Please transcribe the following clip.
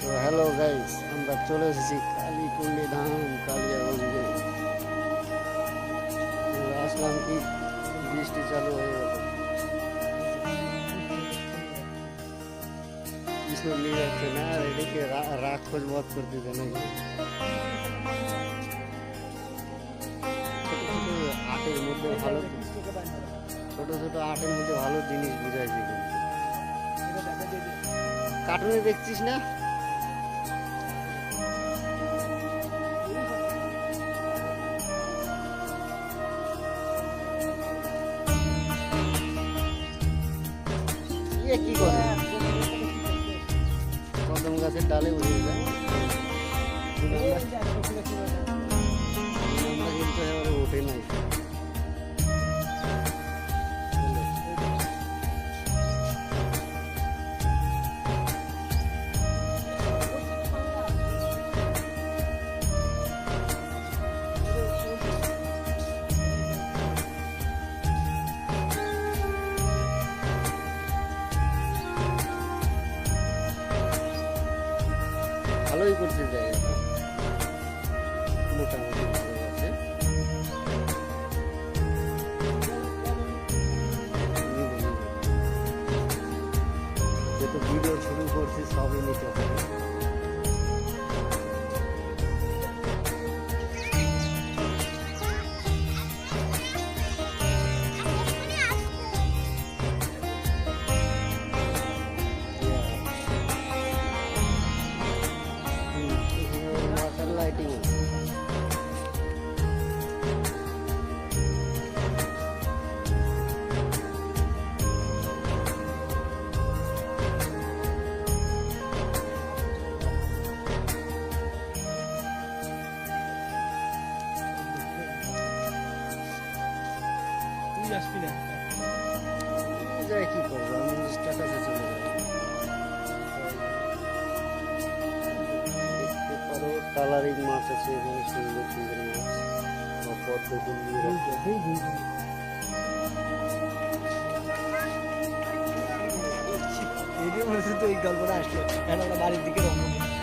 তো hello guys, আমরা চলে এসেছি কালীকুণ্ডী ধাম কালিয়াগঞ্জে। আসলাম কি বৃষ্টি চালু হয়ে গেল। কৃষ্ণ নিয়ে যাচ্ছে না, এদিকে রাগ খোঁজ বধ করতেছে নাকি। ছোট ছোট আটের মধ্যে ভালো জিনিস বুঝাইছে কিন্তু কার্টুনে দেখছিস না। কি করে কদম গাছের ডালে উঠে যায়, আমরা কিন্তু এবারে উঠে নাই। ভালোই করছে জায়গাটা, মোটামুটি ভালো আছে। যেহেতু ভিডিও শুরু করছি সবই নিতে হবে। লাইটিং আসবি না যাই কি করবো, আমি স্ট্যাটাসে চলে যাবো। দেখতে পারো কালারিং মাছ আছে এখানে, সুন্দর সুন্দর মাছ পদ্ম ফুল দিয়ে রাখছে। তো এই গল্পটা আসলো এখন আমরা বাড়ির দিকে রওনা দিই।